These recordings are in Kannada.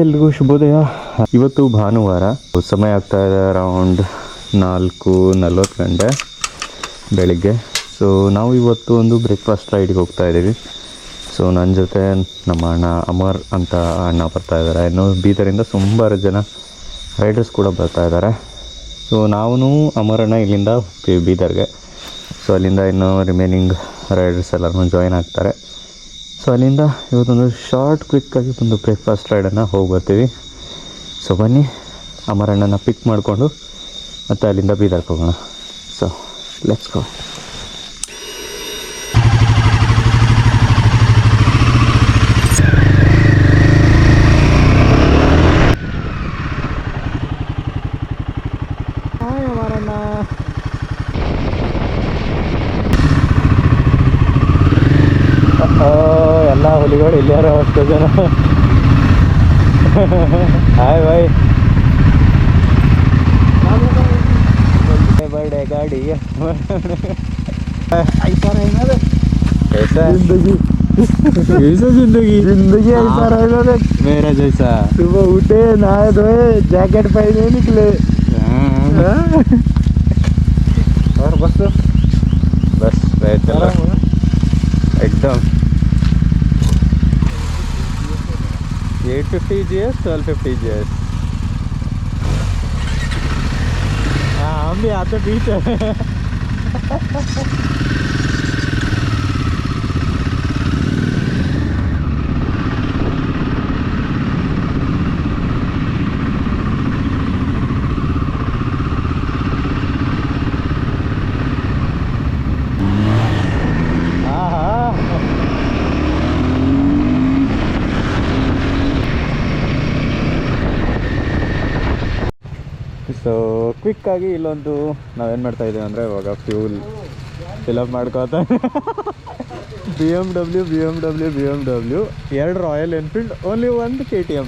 ಎಲ್ರಿಗೂ ಶುಭೋದಯ. ಇವತ್ತು ಭಾನುವಾರ, ಸಮಯ ಆಗ್ತಾ ಇದೆ ಅರೌಂಡ್ 4:40 ಗಂಟೆ ಬೆಳಿಗ್ಗೆ. ಸೊ ನಾವು ಇವತ್ತು ಒಂದು ಬ್ರೇಕ್ಫಾಸ್ಟ್ ರೈಡ್ಗೆ ಹೋಗ್ತಾ ಇದ್ದೀವಿ. ಸೊ ನನ್ನ ಜೊತೆ ನಮ್ಮ ಅಣ್ಣ ಅಮರ್ ಅಂತ ಅಣ್ಣ ಬರ್ತಾ ಇದ್ದಾರೆ. ಇನ್ನು ಬೀದರಿಂದ ಸುಮಾರು ಜನ ರೈಡರ್ಸ್ ಕೂಡ ಬರ್ತಾ ಇದ್ದಾರೆ. ಸೊ ನಾವು ಅಮರಣ್ಣ ಇಲ್ಲಿಂದ ಹೋಗ್ತೀವಿ ಬೀದರ್ಗೆ. ಸೊ ಅಲ್ಲಿಂದ ಇನ್ನು ರಿಮೈನಿಂಗ್ ರೈಡರ್ಸ್ ಎಲ್ಲರೂ ಜಾಯಿನ್ ಆಗ್ತಾರೆ. ಸೊ ಅಲ್ಲಿಂದ ಇವತ್ತೊಂದು ಕ್ವಿಕ್ಕಾಗಿ ಒಂದು ಬ್ರೇಕ್ಫಾಸ್ಟ್ ರೈಡನ್ನು ಹೋಗಿ ಬರ್ತೀವಿ. ಸೊ ಬನ್ನಿ, ಅಮರಣ್ಣನ ಪಿಕ್ ಮಾಡಿಕೊಂಡು ಮತ್ತು ಅಲ್ಲಿಂದ ಬೀದರ್ಗೆ ಹೋಗೋಣ. So let's go. ಎಲ್ಲ ಹುಲಿಗಳು ಇಲ್ಲಾರ ಅಷ್ಟು ಜನ. Hi bye. बर्थडे गाड़ी ऐसा रहना रे, कैसा जिंदगी ऐसा जिंदगी ऐसा रहना रे मेरा जैसा. सुबह उठे, नहाए धोए, जैकेट पहने निकले और बस चला एकदम 850 GS 1250 GS. हाँ, हम भी आते पीछे. ಸೊ ಕ್ವಿಕ್ಕಾಗಿ ಇಲ್ಲೊಂದು ನಾವೇನು ಮಾಡ್ತಾಯಿದ್ದೀವಿ ಅಂದರೆ ಇವಾಗ ಫ್ಯೂಲ್ ಫಿಲಪ್ ಮಾಡ್ಕೋತಾ B M W 2 royal Enfield, only 1 KTM.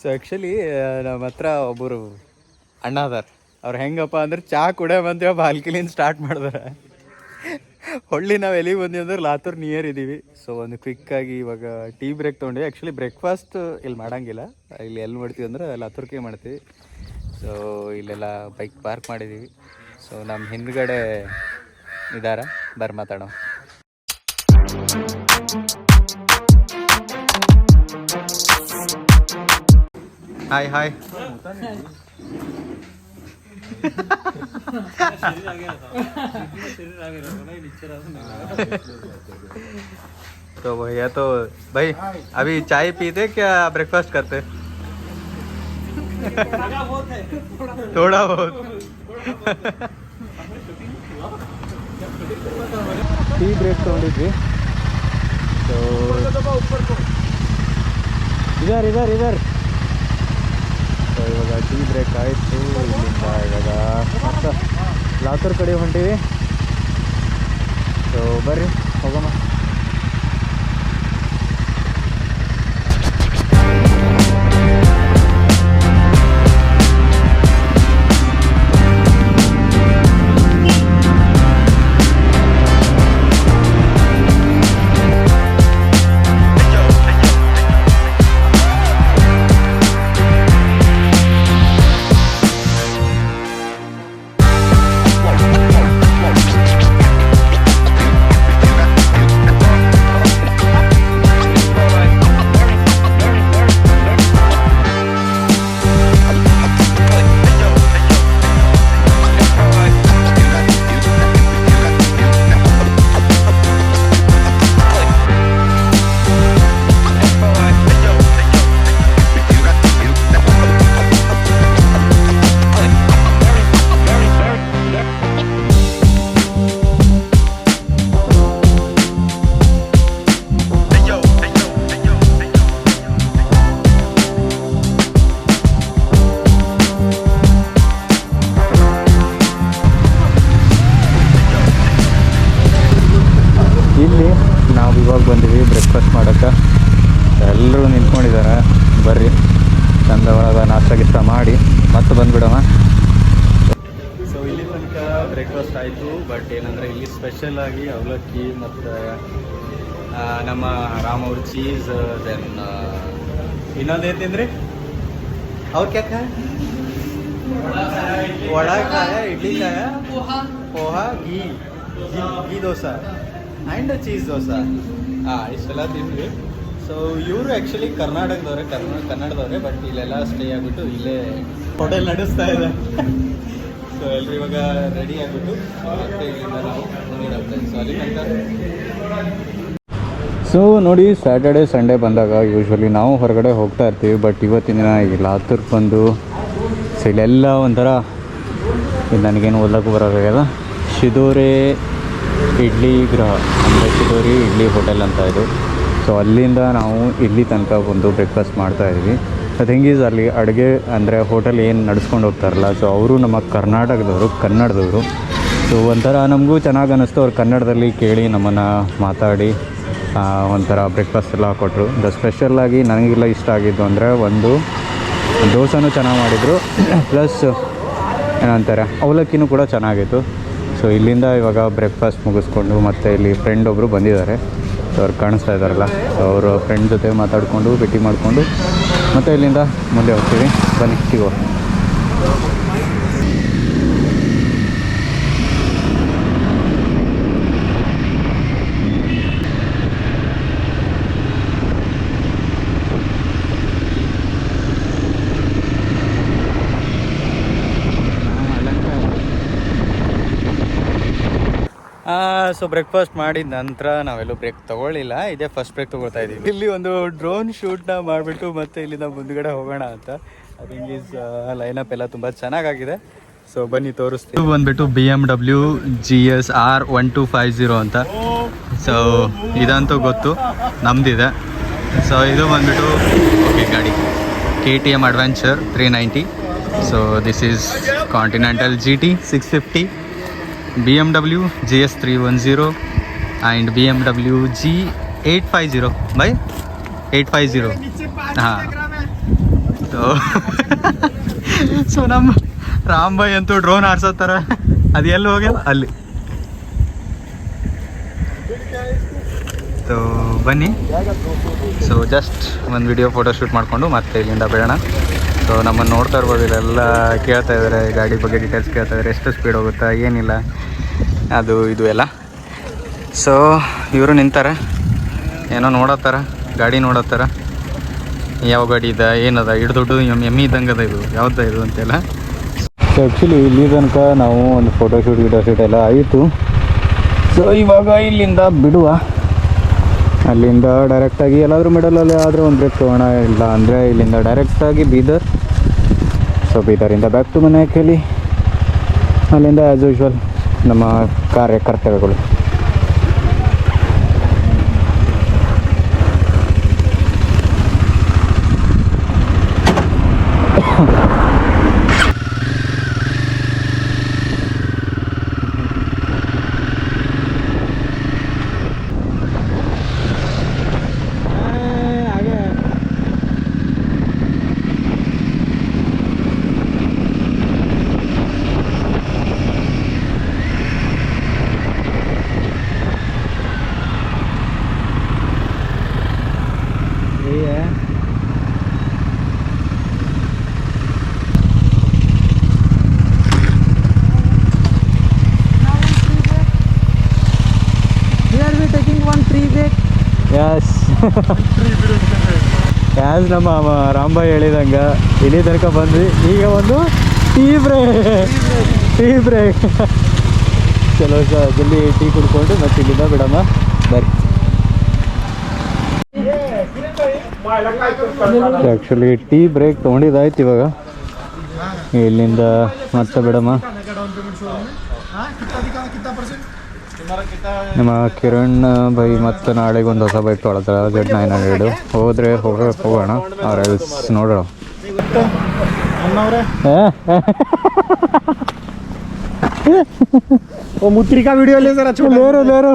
So actually ನಮ್ಮ ಹತ್ರ ಒಬ್ಬರು ಅಣ್ಣ ಅದಾರ. ಅವ್ರು ಹೆಂಗಪ್ಪ ಅಂದ್ರೆ ಚಹಾ ಕುಡಿಯೋ ಬಂತೀವ ಬಾಲ್ಕನಿಯಿಂದ ಸ್ಟಾರ್ಟ್ ಮಾಡಿದಾರೆ. ಹೊಳ್ಳಿ ನಾವು ಎಲ್ಲಿಗೆ ಬಂದೀವಿ ಅಂದ್ರೆ ಲಾತೂರ್ ನಿಯರ್ ಇದ್ದೀವಿ. ಸೊ ಒಂದು ಕ್ವಿಕ್ಕಾಗಿ ಇವಾಗ ಟೀ ಬ್ರೇಕ್ ತೊಗೊಂಡಿವಿ. ಆ್ಯಕ್ಚುಲಿ ಬ್ರೇಕ್ಫಾಸ್ಟ್ ಇಲ್ಲಿ ಮಾಡೋಂಗಿಲ್ಲ, ಇಲ್ಲಿ ಎಲ್ಲಿ ಮಾಡ್ತೀವಿ ಅಂದ್ರೆ ಲಾತೂರ್ಗೆ ಮಾಡ್ತೀವಿ. ಸೊ ಇಲ್ಲೆಲ್ಲ ಬೈಕ್ ಪಾರ್ಕ್ ಮಾಡಿದ್ದೀವಿ. ಸೊ ನಮ್ಮ ಹಿಂದ್ಗಡೆ ಇದ್ದಾರೆ, ಬರ್ರಿ ಮಾತಾಡೋ. हाय हाय. तो भैया तो भाई अभी चाय पीते क्या ब्रेकफास्ट करते? थोड़ा बहुत ಟೀ ಬ್ರೇಕ್ ತೊಗೊಂಡಿದ್ವಿ. ಸೊ ಇದರ್ ಸೊ ಇವಾಗ ಟೀ ಬ್ರೇಕ್ ಆಯಿತು. ಇಲ್ಲಿಂದ ಇವಾಗ ಮತ್ತೆ ಲಾತೂರ್ ಕಡೆ ಹೊಂಟೀವಿ. ಸೊ ಬರ್ರಿ ಹೋಗೋಣ. ನಾವು ಇವಾಗ ಬಂದೀವಿ ಬ್ರೇಕ್ಫಾಸ್ಟ್ ಮಾಡೋಕ್ಕೆ. ಎಲ್ಲರೂ ನಿಂತ್ಕೊಂಡಿದ್ದಾರೆ. ಬರ್ರಿ ಚಂದ ಒಳಗೆ ನಾಷ್ಟ ಗಿಷ್ಟ ಮಾಡಿ ಮತ್ತೆ ಬಂದುಬಿಡೋಣ. ಸೊ ಇಲ್ಲಿ ತನಕ ಬ್ರೇಕ್ಫಾಸ್ಟ್ ಆಯಿತು. ಬಟ್ ಏನಂದರೆ ಇಲ್ಲಿ ಸ್ಪೆಷಲಾಗಿ ಅವಲಕ್ಕಿ ಮತ್ತು ನಮ್ಮ ರಾಮ್ ಅವ್ರ ಚೀಸ್, ದೆನ್ ಇನ್ನೊಂದು ಏನು ತಿಂದ್ರಿ ಅವ್ರು ಕ್ಯಾಕ ವಡಾ ಕಾಯ, ಇಡ್ಲಿ ಕಾಯ, ಪೋಹಾ, ಗೀ ದೋಸೆ ಆ್ಯಂಡ್ ಚೀಸ್ ದೋಸೆ. ಇಷ್ಟೆಲ್ಲ ತಿಂದ್ವಿ. ಸೊ ಇವರು ಆ್ಯಕ್ಚುಲಿ ಕನ್ನಡದವರೇ ಬಟ್ ಇಲ್ಲೆಲ್ಲ ಸ್ಟೇ ಆಗಿಬಿಟ್ಟು ಇಲ್ಲೇ ಹೋಟೆಲ್ ನಡೆಸ್ತಾ ಇದೆ. ಸೊ ಎಲ್ಲರೂ ಇವಾಗ ರೆಡಿ ಆಗಿಬಿಟ್ಟು ಮತ್ತೆ ಇಲ್ಲಿಂದ ನಾವು ಹೋಗ್ತಾ. ಸೊ ಅಲ್ಲಿ ತನಕ ಸೊ ನೋಡಿ, ಸ್ಯಾಟರ್ಡೆ ಸಂಡೇ ಬಂದಾಗ ಯೂಶ್ವಲಿ ನಾವು ಹೊರಗಡೆ ಹೋಗ್ತಾ ಇರ್ತೀವಿ. ಬಟ್ ಇವತ್ತಿನ ದಿನ ಈಗ ಲಾತೂರ್ಗೆ ಬಂದು ಸೊ ಇಲ್ಲೆಲ್ಲ ಒಂಥರ ಇದು ನನಗೇನು ಓದಕ್ಕೆ ಬರೋಕ್ಕಾಗಲ್ಲ. ಶಿದೋರೆ ಇಡ್ಲಿ ಗೃಹ ಅಂದರೆ ಶಿದೋರಿ ಇಡ್ಲಿ ಹೋಟೆಲ್ ಅಂತ ಇದು. ಸೊ ಅಲ್ಲಿಂದ ನಾವು ಇಲ್ಲಿ ತನಕ ಒಂದು ಬ್ರೇಕ್ಫಾಸ್ಟ್ ಮಾಡ್ತಾಯಿದ್ವಿ. ಅದು ಹೆಂಗೀಸ್ ಅಲ್ಲಿ ಅಡುಗೆ ಅಂದರೆ ಹೋಟೆಲ್ ಏನು ನಡೆಸ್ಕೊಂಡು ಹೋಗ್ತಾರಲ್ಲ, ಸೊ ಅವರು ನಮ್ಮ ಕನ್ನಡದವರು. ಸೊ ಒಂಥರ ನಮಗೂ ಚೆನ್ನಾಗಿ ಅನ್ನಿಸ್ತು. ಅವ್ರು ಕನ್ನಡದಲ್ಲಿ ಕೇಳಿ ನಮ್ಮನ್ನು ಮಾತಾಡಿ ಒಂಥರ ಬ್ರೇಕ್ಫಾಸ್ಟ್ ಎಲ್ಲ ಕೊಟ್ಟರು. ಸ್ಪೆಷಲ್ಲಾಗಿ ನನಗೆಲ್ಲ ಇಷ್ಟ ಆಗಿದ್ದು ಅಂದರೆ ಒಂದು ದೋಸೆನೂ ಚೆನ್ನಾಗಿ ಮಾಡಿದರು, ಪ್ಲಸ್ ಏನಂತಾರೆ ಅವಲಕ್ಕಿನೂ ಕೂಡ ಚೆನ್ನಾಗಿತ್ತು. ಸೊ ಇಲ್ಲಿಂದ ಇವಾಗ ಬ್ರೇಕ್ಫಾಸ್ಟ್ ಮುಗಿಸ್ಕೊಂಡು ಮತ್ತೆ ಇಲ್ಲಿ ಫ್ರೆಂಡ್ ಒಬ್ಬರು ಬಂದಿದ್ದಾರೆ. ಸೊ ಅವ್ರು ಕಾಣಿಸ್ತಾ ಇದ್ದಾರಲ್ಲ, ಸೊ ಅವರು ಫ್ರೆಂಡ್ ಜೊತೆ ಮಾತಾಡಿಕೊಂಡು ಭೇಟಿ ಮಾಡಿಕೊಂಡು ಮತ್ತೆ ಇಲ್ಲಿಂದ ಮುಂದೆ ಹೋಗ್ತೀವಿ. ಬನ್ನಿ ಸಿಗುವ. ಸೊ ಬ್ರೇಕ್ಫಾಸ್ಟ್ ಮಾಡಿದ ನಂತರ ನಾವೆಲ್ಲೂ ಬ್ರೇಕ್ ತೊಗೊಳ್ಳಿಲ್ಲ. ಇದೇ ಫಸ್ಟ್ ಬ್ರೇಕ್ ತೊಗೊಳ್ತಾ ಇದ್ದೀವಿ. ಇಲ್ಲಿ ಒಂದು ಡ್ರೋನ್ ಶೂಟ್ನ ಮಾಡಿಬಿಟ್ಟು ಮತ್ತೆ ಇಲ್ಲಿಂದ ಮುಂದ್ಗಡೆ ಹೋಗೋಣ ಅಂತ. ಅದು ಇಂಗ್ಲೀಷ್ ಲೈನಪ್ ಎಲ್ಲ ತುಂಬ ಚೆನ್ನಾಗಾಗಿದೆ. ಸೊ ಬನ್ನಿ ತೋರಿಸ್ತೀವಿ. ಇದು ಬಂದುಬಿಟ್ಟು BMW GS R1250 ಅಂತ. ಸೊ ಇದಂತೂ ಗೊತ್ತು, ನಮ್ಮದಿದೆ. ಸೊ ಇದು ಬಂದುಬಿಟ್ಟು ಓಕೆ ಗಾಡಿ KTM Adventure 390. So this is Continental GT 650, BMW GS 310 and BMW G850 by 850. ಹಾಂ. ಸೊ ನಮ್ಮ ರಾಮ್ ಭಾಯ್ ಅಂತೂ ಡ್ರೋನ್ ಹಾರ್ಸೋತ್ತಾರ. ಅದು ಎಲ್ಲಿ ಹೋಗ್ಯಲ್ಲ ಅಲ್ಲಿ. ಸೊ ಬನ್ನಿ. ಸೊ ಜಸ್ಟ್ ಒಂದು ವಿಡಿಯೋ ಫೋಟೋ ಶೂಟ್ ಮಾಡಿಕೊಂಡು ಮತ್ತೆ ಇಲ್ಲಿಂದ ಬೇಡ. ಸೊ ನಮ್ಮನ್ನು ನೋಡ್ತಾ ಇರ್ಬೋದು, ಇಲ್ಲೆಲ್ಲ ಕೇಳ್ತಾ ಇದ್ದಾರೆ ಗಾಡಿ ಬಗ್ಗೆ ಡೀಟೇಲ್ಸ್ ಕೇಳ್ತಾ ಇದ್ದಾರೆ, ಎಷ್ಟು ಸ್ಪೀಡ್ ಹೋಗುತ್ತಾ ಏನಿಲ್ಲ ಅದು ಇದು ಎಲ್ಲ. ಸೊ ಇವರು ನಿಂತಾರೆ, ಏನೋ ನೋಡತ್ತಾರ, ಗಾಡಿ ನೋಡತ್ತಾರ, ಯಾವ ಗಾಡಿ ಇದೆ ಏನದ, ಇಡು ದೊಡ್ಡ ಎಮ್ಮಿ ಇದ್ದಂಗೆ ಅದ, ಇದು ಯಾವ್ದು ಇದು ಅಂತೆಲ್ಲ. ಸೊ ಆ್ಯಕ್ಚುಲಿ ಇಲ್ಲಿ ತನಕ ನಾವು ಒಂದು ಫೋಟೋ ಶೂಟ್ ಎಲ್ಲ ಆಯಿತು. ಸೊ ಇವಾಗ ಇಲ್ಲಿಂದ ಬಿಡುವ. ಅಲ್ಲಿಂದ ಡೈರೆಕ್ಟಾಗಿ ಎಲ್ಲಾದರೂ ಮಿಡಲಲ್ಲಿ ಆದರೆ ಒಂದು ಬ್ರೇಕ್ ತೊಗೋಣ, ಇಲ್ಲ ಅಂದರೆ ಇಲ್ಲಿಂದ ಡೈರೆಕ್ಟಾಗಿ ಬೀದರ್. ಸೊ ಬೀದರಿಂದ ಬ್ಯಾಕ್ ಟು ಮನೆಯಲ್ಲಿ, ಅಲ್ಲಿಂದ ಆ್ಯಸ್ ಯೂಶ್ವಲ್ ನಮ್ಮ ಕಾರ್ಯಕರ್ತರುಗಳು. ಯಾಸ್ ನಮ್ಮ ರಾಮ್ಭಾಯ್ ಹೇಳಿದಂಗೆ ಇಲ್ಲಿ ತನಕ ಬಂದ್ವಿ. ಈಗ ಒಂದು ಟೀ ಬ್ರೇಕ್. ಚಲೋ ಜಲ್ದಿ ಟೀ ಕುಡ್ಕೊಂಡು ಮತ್ತೆ ಇಲ್ಲಿಂದ ಬಿಡಮ್ಮ ಬರ್ರಿ. ಆ್ಯಕ್ಚುಲಿ ಟೀ ಬ್ರೇಕ್ ತೊಗೊಂಡಿದ್ದಾಯ್ತು. ಇವಾಗ ಇಲ್ಲಿಂದ ಮತ್ತೆ ಬಿಡಮ್ಮ. ನಮ್ಮ ಕಿರಣ್ ಬೈ ಮತ್ತು ನಾಳೆಗೆ ಒಂದು ಹೊಸ ಬೈಕ್ ತೊಗೊಳತ್ತಾರ, Z900. ಹೋದರೆ ಹೋಗೋಣ, ಅವ್ರ ಎಲ್ಸ್ ನೋಡೋಣ. वो मुत्री का वीडियो ले जरा छोटा ले रो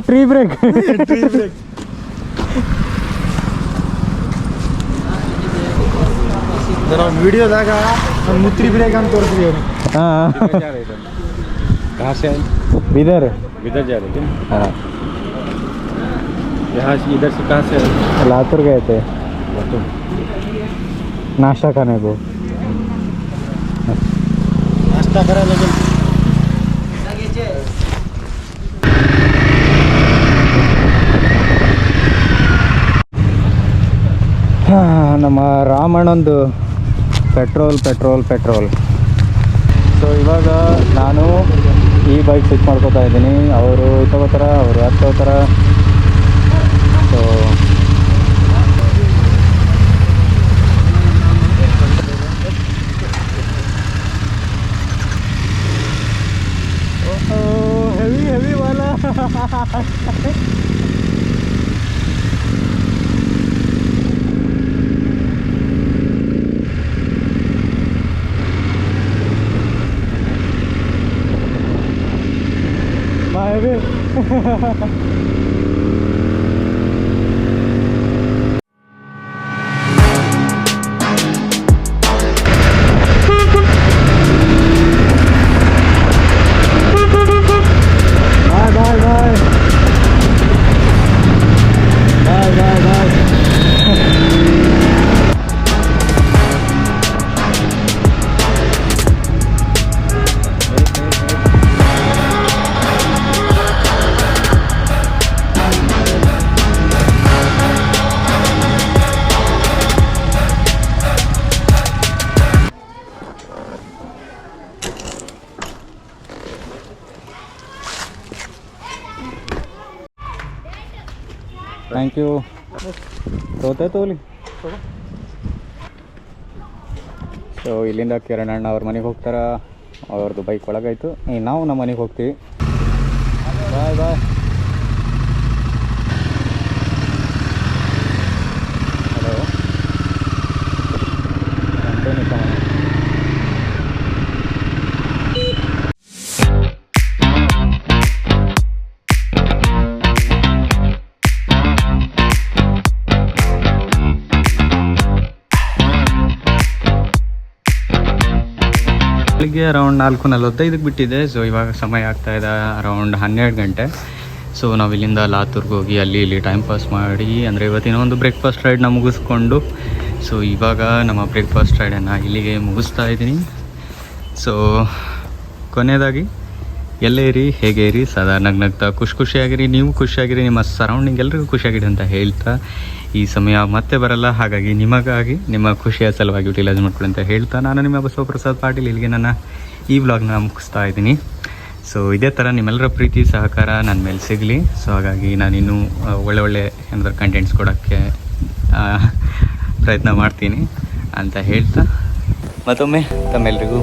ಟ್ರೀ ಬ್ರೇಕ್. ನಾವು ವಿಡಿಯೋದಾಗ ಮುತ್ರಿ ಬ್ರೇಕ್ ಅಂತ ತೋರಿಸ್ತೀವಿ ಅವರು. ಹಾಂ कहाँ से आए? बिदर. इधर जा रहे थे हाँ यहाँ से, इधर से कहाँ से आए? लातूर गए थे तो नाश्ता खाने को. नाश्ता करा लेकिन ನಮ್ಮ ರಾಮಣ್ಣಂದು ಪೆಟ್ರೋಲ್. ಸೊ ಇವಾಗ ನಾನು ಈ ಬೈಕ್ ಸ್ವಿಚ್ ಮಾಡ್ಕೋತಾ ಇದ್ದೀನಿ. ಅವರು ತಗೋತಾರ, ಅವರು ಅದು ತಗೋತಾರ. ಸೊ ಹೆವಿ ವಾಲ. heavy. Thank you. ತೋಲಿ. ಸೊ ಇಲ್ಲಿಂದ ಕಿರಣ್ ಅಣ್ಣ ಅವ್ರ ಮನೆಗೆ ಹೋಗ್ತಾರ. ಅವ್ರದ್ದು ಬೈಕ್ ಒಳಗಾಯ್ತು. ನಾವು ನಮ್ಮ ಮನೆಗೆ ಹೋಗ್ತೀವಿ. ಬಾಯ್. ಹಲೋ ಬೆಳಿಗ್ಗೆ ಅರೌಂಡ್ 4:45 ಬಿಟ್ಟಿದೆ. ಸೊ ಇವಾಗ ಸಮಯ ಆಗ್ತಾ ಇದೆ ಅರೌಂಡ್ 12 ಗಂಟೆ. ಸೊ ನಾವು ಇಲ್ಲಿಂದ ಲಾತೂರ್ಗೆ ಹೋಗಿ ಅಲ್ಲಿ ಇಲ್ಲಿ ಟೈಮ್ ಪಾಸ್ ಮಾಡಿ, ಅಂದರೆ ಇವತ್ತಿನ ಒಂದು ಬ್ರೇಕ್ಫಾಸ್ಟ್ ರೈಡ್ನ ಮುಗಿಸ್ಕೊಂಡು, ಸೊ ಇವಾಗ ನಮ್ಮ ಬ್ರೇಕ್ಫಾಸ್ಟ್ ರೈಡನ್ನು ಇಲ್ಲಿಗೆ ಮುಗಿಸ್ತಾ ಇದ್ದೀನಿ. ಸೊ ಕೊನೆಯದಾಗಿ ಎಲ್ಲೇ ಇರಿ, ಹೇಗೆ ಇರಿ, ಸದಾ ನಗ್ನಗ್ತಾ ಖುಷಿಯಾಗಿರಿ. ನೀವು ಖುಷಿಯಾಗಿರಿ, ನಿಮ್ಮ ಸರೌಂಡಿಂಗ್ ಎಲ್ರಿಗೂ ಖುಷಿಯಾಗಿರಿ ಅಂತ ಹೇಳ್ತಾ, ಈ ಸಮಯ ಮತ್ತೆ ಬರಲ್ಲ, ಹಾಗಾಗಿ ನಿಮಗಾಗಿ ನಿಮ್ಮ ಖುಷಿಯ ಸಲುವಾಗಿ ಯುಟಿಲೈಸ್ ಮಾಡ್ಕೊಳ್ಳಿ ಅಂತ ಹೇಳ್ತಾ, ನಾನು ನಿಮ್ಮ ಬಸವಪ್ರಸಾದ್ ಪಾಟೀಲ್ ಇಲ್ಲಿಗೆ ನನ್ನ ಈ ವ್ಲಾಗ್ನ ಮುಗಿಸ್ತಾ ಇದ್ದೀನಿ. ಸೊ ಇದೇ ಥರ ನಿಮ್ಮೆಲ್ಲರ ಪ್ರೀತಿ ಸಹಕಾರ ನನ್ನ ಮೇಲೆ ಸಿಗಲಿ. ಸೊ ಹಾಗಾಗಿ ನಾನಿನ್ನೂ ಒಳ್ಳೆ ಏನಾದರೂ ಕಂಟೆಂಟ್ಸ್ ಕೊಡೋಕ್ಕೆ ಪ್ರಯತ್ನ ಮಾಡ್ತೀನಿ ಅಂತ ಹೇಳ್ತಾ, ಮತ್ತೊಮ್ಮೆ ತಮ್ಮೆಲ್ಲರಿಗೂ